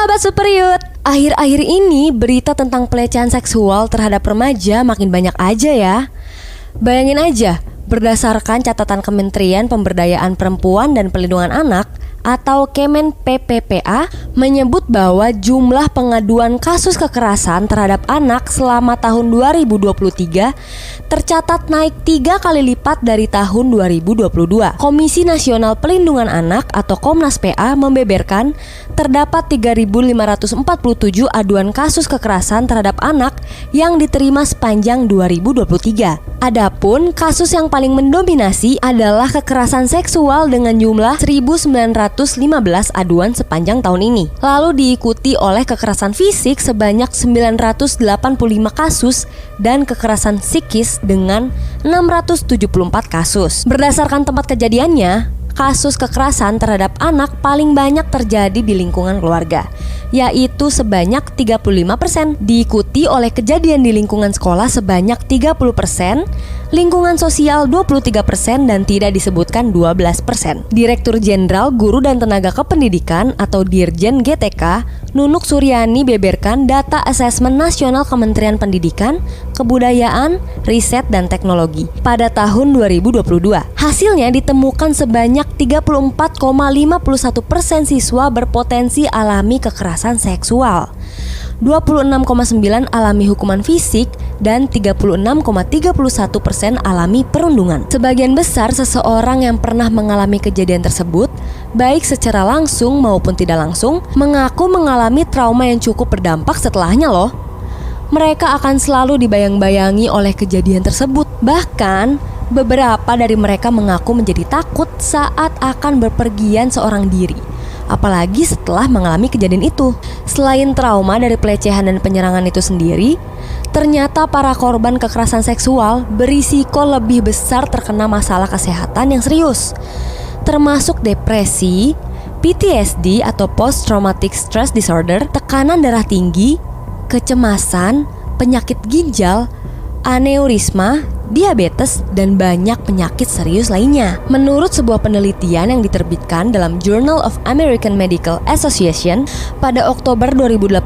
Sahabat Superiut, akhir-akhir ini berita tentang pelecehan seksual terhadap remaja makin banyak aja ya. Bayangin aja, berdasarkan catatan Kementerian Pemberdayaan Perempuan dan Perlindungan Anak atau Kemen PPPA menyebut bahwa jumlah pengaduan kasus kekerasan terhadap anak selama tahun 2023 tercatat naik 3 kali lipat dari tahun 2022. Komisi Nasional Perlindungan Anak atau Komnas PA membeberkan terdapat 3.547 aduan kasus kekerasan terhadap anak yang diterima sepanjang 2023. Adapun kasus yang paling mendominasi adalah kekerasan seksual dengan jumlah 1.915 aduan sepanjang tahun ini. Lalu diikuti oleh kekerasan fisik sebanyak 985 kasus dan kekerasan psikis dengan 674 kasus. Berdasarkan tempat kejadiannya, kasus kekerasan terhadap anak paling banyak terjadi di lingkungan keluarga, yaitu sebanyak 35%, diikuti oleh kejadian di lingkungan sekolah sebanyak 30%, lingkungan sosial 23% dan tidak disebutkan 12%. Direktur Jenderal Guru dan Tenaga Kependidikan atau Dirjen GTK, Nunuk Suryani beberkan data asesmen nasional Kementerian Pendidikan, Kebudayaan, Riset dan Teknologi pada tahun 2022. Hasilnya ditemukan sebanyak 34,51% siswa berpotensi alami kekerasan seksual, 26,9% alami hukuman fisik, dan 36,31% alami perundungan. Sebagian besar seseorang yang pernah mengalami kejadian tersebut, baik secara langsung maupun tidak langsung, mengaku mengalami trauma yang cukup berdampak setelahnya loh. Mereka akan selalu dibayang-bayangi oleh kejadian tersebut. Bahkan, beberapa dari mereka mengaku menjadi takut saat akan berpergian seorang diri, apalagi setelah mengalami kejadian itu. Selain trauma dari pelecehan dan penyerangan itu sendiri, ternyata para korban kekerasan seksual berisiko lebih besar terkena masalah kesehatan yang serius, termasuk depresi, PTSD atau Post Traumatic Stress Disorder, tekanan darah tinggi, kecemasan, penyakit ginjal, aneurisma, diabetes, dan banyak penyakit serius lainnya. Menurut sebuah penelitian yang diterbitkan dalam Journal of American Medical Association pada Oktober 2018,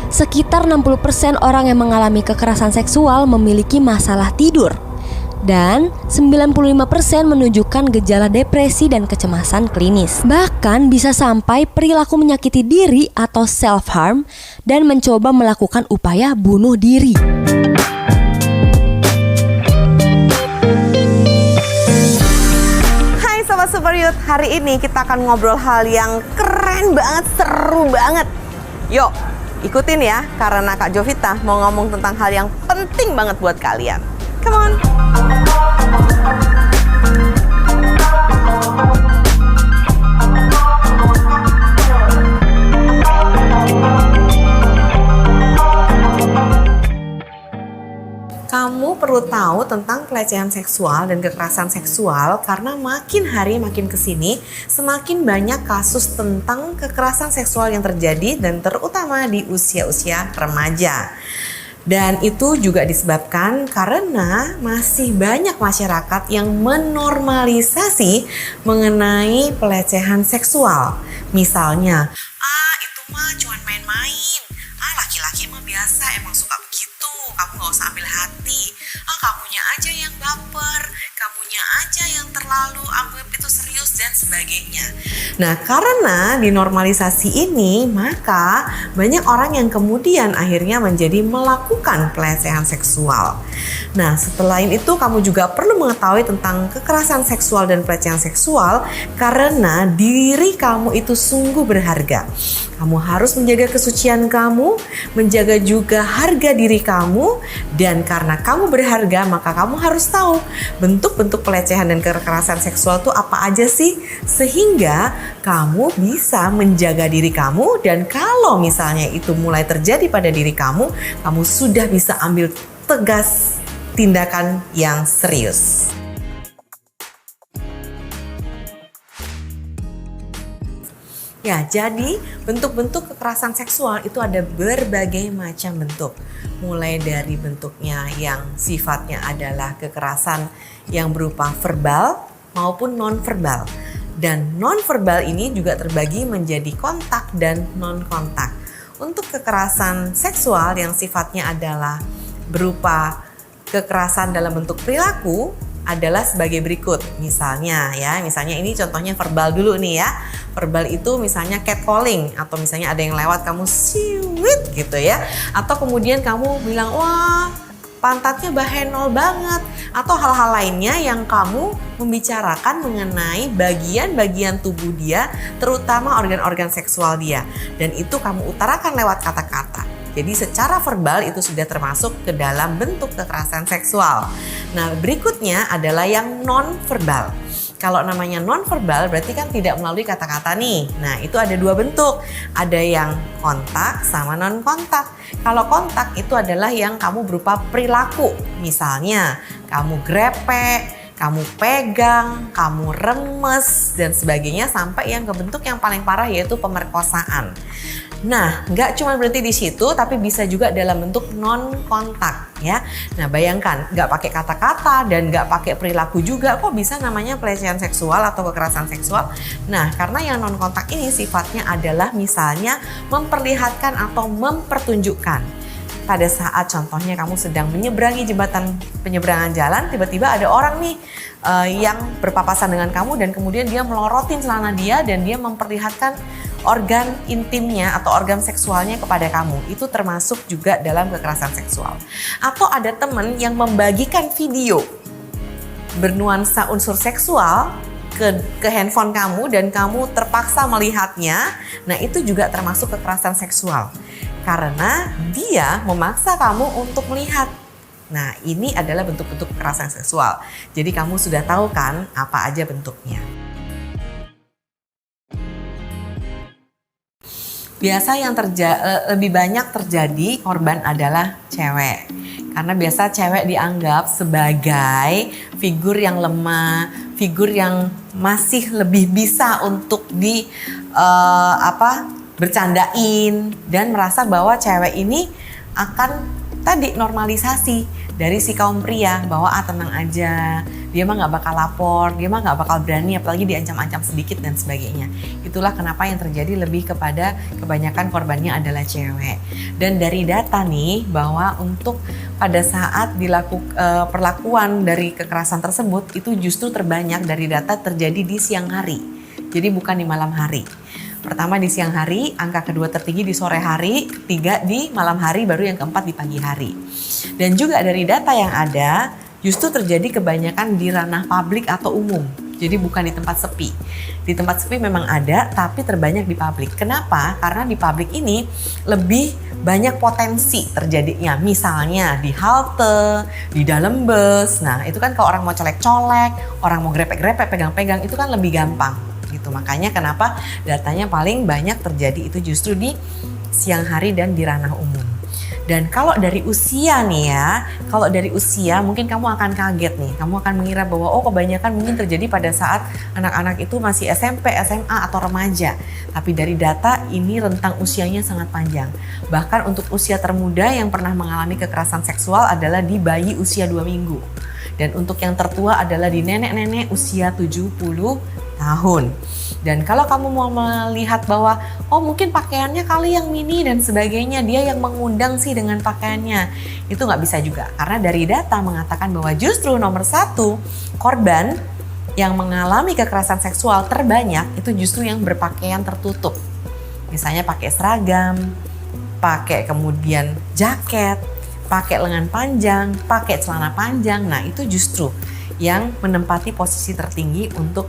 sekitar 60% orang yang mengalami kekerasan seksual memiliki masalah tidur, dan 95% menunjukkan gejala depresi dan kecemasan klinis. Bahkan bisa sampai perilaku menyakiti diri atau self-harm dan mencoba melakukan upaya bunuh diri. Sobat Superiut, hari ini kita akan ngobrol hal yang keren banget, seru banget. Yuk, ikutin ya, karena Kak Jovita mau ngomong tentang hal yang penting banget buat kalian. Come on! Kamu perlu tahu tentang pelecehan seksual dan kekerasan seksual karena makin hari makin kesini semakin banyak kasus tentang kekerasan seksual yang terjadi dan terutama di usia-usia remaja. Dan itu juga disebabkan karena masih banyak masyarakat yang menormalisasi mengenai pelecehan seksual. Misalnya, itu mah cuma main-main. Laki-laki mah biasa emang suka begitu. Kamu gak usah ambil hati. Kamunya aja yang baper, kamunya aja yang terlalu ambil itu serius dan sebagainya. Nah, karena dinormalisasi ini, maka banyak orang yang kemudian akhirnya menjadi melakukan pelecehan seksual. Nah, setelah itu kamu juga perlu mengetahui tentang kekerasan seksual dan pelecehan seksual karena diri kamu itu sungguh berharga. Kamu harus menjaga kesucian kamu, menjaga juga harga diri kamu, dan karena kamu berharga, maka kamu harus tahu bentuk-bentuk pelecehan dan kekerasan seksual itu apa aja sih, sehingga kamu bisa menjaga diri kamu, dan kalau misalnya itu mulai terjadi pada diri kamu, kamu sudah bisa ambil tegas tindakan yang serius. Ya, jadi bentuk-bentuk kekerasan seksual itu ada berbagai macam bentuk. Mulai dari bentuknya yang sifatnya adalah kekerasan yang berupa verbal maupun non-verbal. Dan nonverbal ini juga terbagi menjadi kontak dan non-kontak. Untuk kekerasan seksual yang sifatnya adalah berupa kekerasan dalam bentuk perilaku adalah sebagai berikut. Misalnya ini contohnya verbal dulu nih ya. Verbal itu misalnya catcalling, atau misalnya ada yang lewat kamu siwit gitu ya. Atau kemudian kamu bilang, wah pantatnya bahenol banget. Atau hal-hal lainnya yang kamu membicarakan mengenai bagian-bagian tubuh dia, terutama organ-organ seksual dia. Dan itu kamu utarakan lewat kata-kata. Jadi secara verbal itu sudah termasuk ke dalam bentuk kekerasan seksual. Nah, berikutnya adalah yang non-verbal. Kalau namanya non-verbal berarti kan tidak melalui kata-kata nih. Nah, itu ada dua bentuk. Ada yang kontak sama non-kontak. Kalau kontak itu adalah yang kamu berupa perilaku. Misalnya, kamu grepe, kamu pegang, kamu remes, dan sebagainya sampai yang ke bentuk yang paling parah yaitu pemerkosaan. Nah, nggak cuma berhenti di situ, tapi bisa juga dalam bentuk non-kontak ya. Nah, bayangkan nggak pakai kata-kata dan nggak pakai perilaku juga, kok bisa namanya pelecehan seksual atau kekerasan seksual? Nah, karena yang non-kontak ini sifatnya adalah misalnya memperlihatkan atau mempertunjukkan. Pada saat contohnya kamu sedang menyeberangi jembatan penyeberangan jalan, tiba-tiba ada orang nih yang berpapasan dengan kamu dan kemudian dia melorotin celana dia dan dia memperlihatkan organ intimnya atau organ seksualnya kepada kamu. Itu termasuk juga dalam kekerasan seksual. Atau ada teman yang membagikan video bernuansa unsur seksual ke handphone kamu dan kamu terpaksa melihatnya. Nah, itu juga termasuk kekerasan seksual. Karena dia memaksa kamu untuk melihat. Nah, ini adalah bentuk-bentuk kekerasan seksual. Jadi kamu sudah tahu kan apa aja bentuknya. Biasa yang lebih banyak terjadi korban adalah cewek. Karena biasa cewek dianggap sebagai figur yang lemah, figur yang masih lebih bisa untuk bercandain, dan merasa bahwa cewek ini akan normalisasi dari si kaum pria bahwa tenang aja, dia mah nggak bakal lapor, dia mah nggak bakal berani, apalagi diancam-ancam sedikit dan sebagainya. Itulah kenapa yang terjadi lebih kepada kebanyakan korbannya adalah cewek. Dan dari data nih bahwa untuk pada saat perlakuan dari kekerasan tersebut itu justru terbanyak dari data terjadi di siang hari. Jadi bukan di malam hari. Pertama di siang hari, angka kedua tertinggi di sore hari, ketiga di malam hari, baru yang keempat di pagi hari. Dan juga dari data yang ada, justru terjadi kebanyakan di ranah publik atau umum. Jadi bukan di tempat sepi. Di tempat sepi memang ada, tapi terbanyak di publik. Kenapa? Karena di publik ini lebih banyak potensi terjadinya. Misalnya di halte, di dalam bus. Nah, itu kan kalau orang mau colek-colek, orang mau grepe-grepe, pegang-pegang, itu kan lebih gampang. Gitu. Makanya kenapa datanya paling banyak terjadi itu justru di siang hari dan di ranah umum. Dan kalau dari usia nih ya, mungkin kamu akan kaget nih. Kamu akan mengira bahwa kebanyakan mungkin terjadi pada saat anak-anak itu masih SMP, SMA atau remaja. Tapi dari data ini rentang usianya sangat panjang. Bahkan untuk usia termuda yang pernah mengalami kekerasan seksual adalah di bayi usia 2 minggu. Dan untuk yang tertua adalah di nenek-nenek usia 70 tahun. Dan kalau kamu mau melihat bahwa mungkin pakaiannya kali yang mini dan sebagainya, dia yang mengundang sih dengan pakaiannya, itu nggak bisa juga. Karena dari data mengatakan bahwa justru nomor 1 korban yang mengalami kekerasan seksual terbanyak itu justru yang berpakaian tertutup. Misalnya pakai seragam, pakai kemudian jaket, pakai lengan panjang, pakai celana panjang. Nah, itu justru yang menempati posisi tertinggi untuk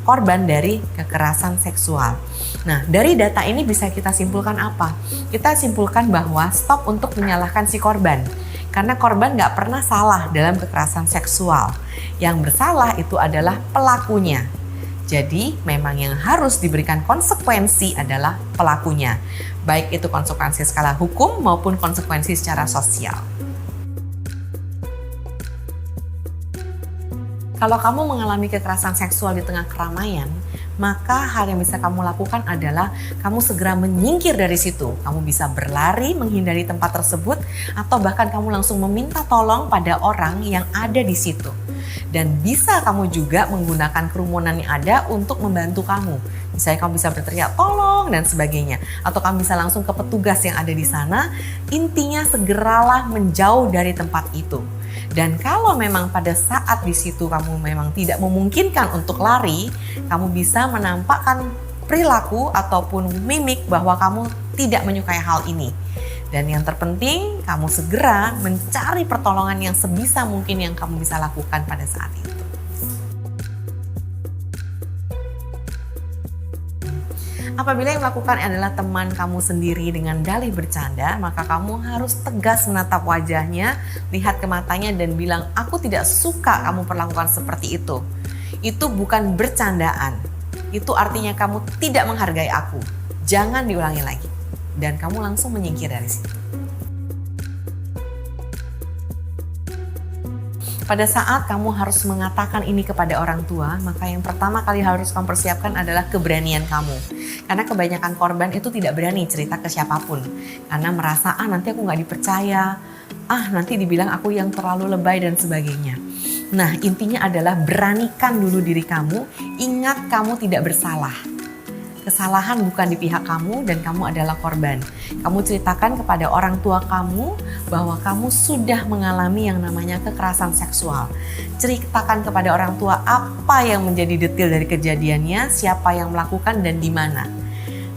korban dari kekerasan seksual. Nah, dari data ini bisa kita simpulkan apa? Kita simpulkan bahwa stop untuk menyalahkan si korban. Karena korban nggak pernah salah dalam kekerasan seksual. Yang bersalah itu adalah pelakunya. Jadi, memang yang harus diberikan konsekuensi adalah pelakunya. Baik itu konsekuensi skala hukum maupun konsekuensi secara sosial. Kalau kamu mengalami kekerasan seksual di tengah keramaian, maka hal yang bisa kamu lakukan adalah kamu segera menyingkir dari situ. Kamu bisa berlari menghindari tempat tersebut atau bahkan kamu langsung meminta tolong pada orang yang ada di situ. Dan bisa kamu juga menggunakan kerumunan yang ada untuk membantu kamu. Misalnya kamu bisa berteriak tolong dan sebagainya. Atau kamu bisa langsung ke petugas yang ada di sana. Intinya segeralah menjauh dari tempat itu. Dan kalau memang pada saat di situ kamu memang tidak memungkinkan untuk lari, kamu bisa menampakkan perilaku ataupun mimik bahwa kamu tidak menyukai hal ini. Dan yang terpenting, kamu segera mencari pertolongan yang sebisa mungkin yang kamu bisa lakukan pada saat itu. Apabila yang melakukan adalah teman kamu sendiri dengan dalih bercanda, maka kamu harus tegas menatap wajahnya, lihat ke matanya dan bilang, aku tidak suka kamu perlakukan seperti itu. Itu bukan bercandaan. Itu artinya kamu tidak menghargai aku. Jangan diulangi lagi. Dan kamu langsung menyingkir dari situ. Pada saat kamu harus mengatakan ini kepada orang tua, maka yang pertama kali harus kamu persiapkan adalah keberanian kamu. Karena kebanyakan korban itu tidak berani cerita ke siapapun. Karena merasa, nanti aku gak dipercaya, nanti dibilang aku yang terlalu lebay dan sebagainya. Nah, intinya adalah beranikan dulu diri kamu, ingat kamu tidak bersalah. Kesalahan bukan di pihak kamu dan kamu adalah korban. Kamu ceritakan kepada orang tua kamu bahwa kamu sudah mengalami yang namanya kekerasan seksual. Ceritakan kepada orang tua apa yang menjadi detail dari kejadiannya, siapa yang melakukan dan di mana.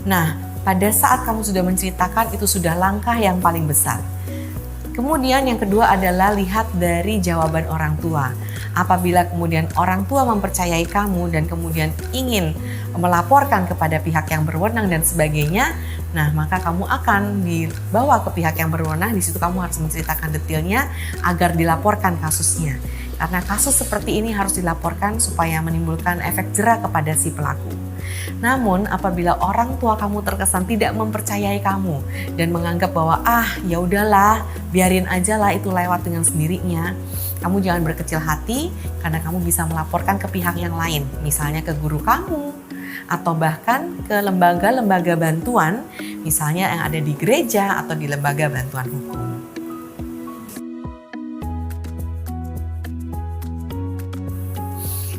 Nah, pada saat kamu sudah menceritakan itu sudah langkah yang paling besar. Kemudian yang kedua adalah lihat dari jawaban orang tua. Apabila kemudian orang tua mempercayai kamu dan kemudian ingin melaporkan kepada pihak yang berwenang dan sebagainya, nah maka kamu akan dibawa ke pihak yang berwenang. Di situ kamu harus menceritakan detailnya agar dilaporkan kasusnya. Karena kasus seperti ini harus dilaporkan supaya menimbulkan efek jera kepada si pelaku. Namun apabila orang tua kamu terkesan tidak mempercayai kamu dan menganggap bahwa ya udahlah, biarin aja lah itu lewat dengan sendirinya, kamu jangan berkecil hati karena kamu bisa melaporkan ke pihak yang lain, misalnya ke guru kamu atau bahkan ke lembaga-lembaga bantuan, misalnya yang ada di gereja atau di lembaga bantuan hukum.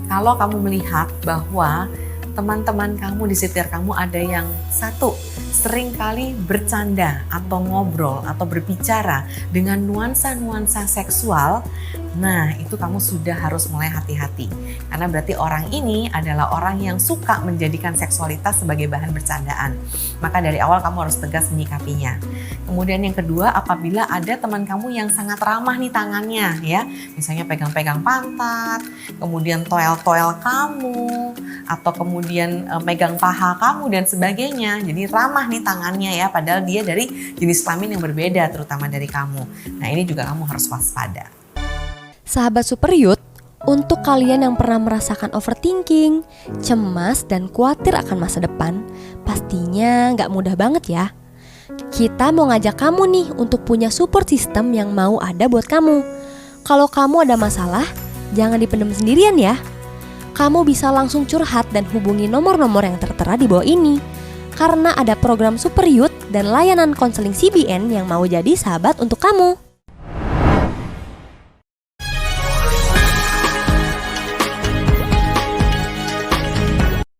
Kalau kamu melihat bahwa teman-teman kamu di sekitar kamu ada yang satu, seringkali bercanda atau ngobrol atau berbicara dengan nuansa-nuansa seksual, nah itu kamu sudah harus mulai hati-hati. Karena berarti orang ini adalah orang yang suka menjadikan seksualitas sebagai bahan bercandaan. Maka dari awal kamu harus tegas menyikapinya. Kemudian yang kedua, apabila ada teman kamu yang sangat ramah nih tangannya ya, misalnya pegang-pegang pantat, kemudian toel-toel kamu, atau kemudian megang paha kamu dan sebagainya. Jadi ramah nih tangannya ya, padahal dia dari jenis kelamin yang berbeda terutama dari kamu. Nah ini juga kamu harus waspada. Sahabat Super Youth, untuk kalian yang pernah merasakan overthinking, cemas dan khawatir akan masa depan, pastinya gak mudah banget ya. Kita mau ngajak kamu nih untuk punya support system yang mau ada buat kamu. Kalau kamu ada masalah, jangan dipendam sendirian ya. Kamu bisa langsung curhat dan hubungi nomor-nomor yang tertera di bawah ini. Karena ada program Super Youth dan layanan konseling CBN yang mau jadi sahabat untuk kamu.